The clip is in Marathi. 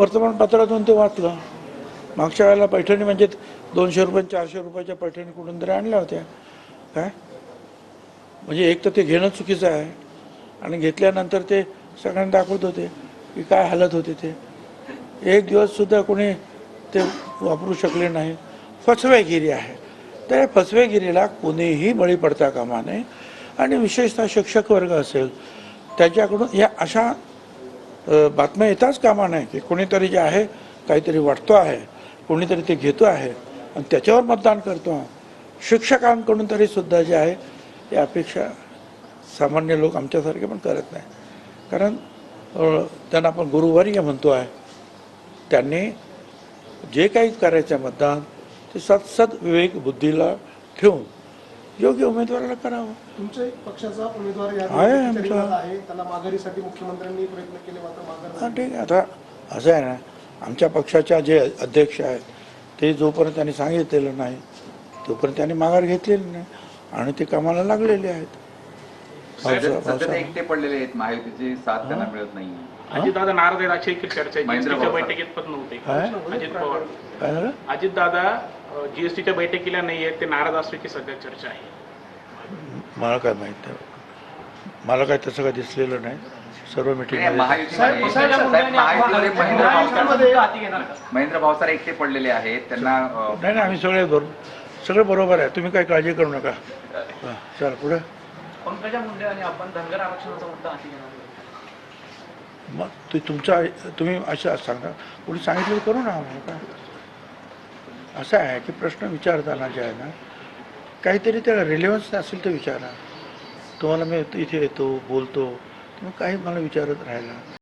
वर्तमानपत्रातून ते वाचलं. मागच्या वेळेला पैठणी म्हणजे 200 रुपये 400 रुपयाच्या पैठणी कुठून तरी आणल्या होत्या. काय म्हणजे एक तर ते घेणं चुकीचं आहे आणि घेतल्यानंतर ते सगळ्यांना दाखवत होते की काय हालत होते. ते एक दिवससुद्धा कोणी ते वापरू शकले नाही. फसवेगिरी आहे. तर फसवेगिरीला कोणीही बळी पडता कामा नये आणि विशेषतः शिक्षक वर्ग असेल त्याच्याकडून या अशा बातम्या येताच कामा नाही की कोणीतरी जे आहे काहीतरी वाटतो आहे, कोणीतरी ते घेतो आहे आणि त्याच्यावर मतदान करतो. शिक्षकांकडून तरी सुद्धा जे आहे ही अपेक्षा सामान्य लोक आमच्यासारखे पण करत नाही. कारण त्यांना आपण गुरुवर्य म्हणतो आहे. त्यांनी जे काही करायचं मतदान ते सद विवेक बुद्धीला ठेवून योग्य उमेदवाराला करावं. तुमच्या पक्षाचा उमेदवार आहे आमचा आहे, त्याला माघारीसाठी मुख्यमंत्र्यांनी प्रयत्न केले मात्र माघार. हां ठीक आहे. आता असं आहे ना, आमच्या पक्षाच्या जे अध्यक्ष आहेत ते जोपर्यंत त्यांनी सांगितलेलं नाही तोपर्यंत त्यांनी माघार घेतलेली नाही आणि ते कामाला लागलेले आहेत. सध्या एकटे पडलेले आहेत, महायुतीची साथ त्यांना मिळत नाही. अजितदादा नाराज आहेत अशी एक चर्चा आहे. जीएसटीच्या बैठकीत पण नव्हते अजित पवार. काय झालं? अजितदादा जीएसटीच्या बैठकीला नाही आहेत, ते नाराज असल्याची सध्या चर्चा आहे. मला काय माहित नाही. मला काय तसं काय दिसलेलं नाही. सर्व मिटिंग महेंद्र भावसार एकटे पडलेले आहेत, त्यांना नाही आम्ही सगळे बरोबर आहे. तुम्ही काही काळजी करू नका. चला पुढे. पंकजा मुंडे आणि आपण धनगर आरक्षणाचा मुद्दा हाती घेणार. मग तुम्ही असं सांगा, कोणी सांगितलं करू ना. आम्हाला काय असं आहे की प्रश्न विचारताना जे आहे ना काहीतरी त्याला रिलेव्हन्स असेल तर विचारा. तुम्हाला मी इथे येतो बोलतो तुम्ही काही मला विचारत राहिला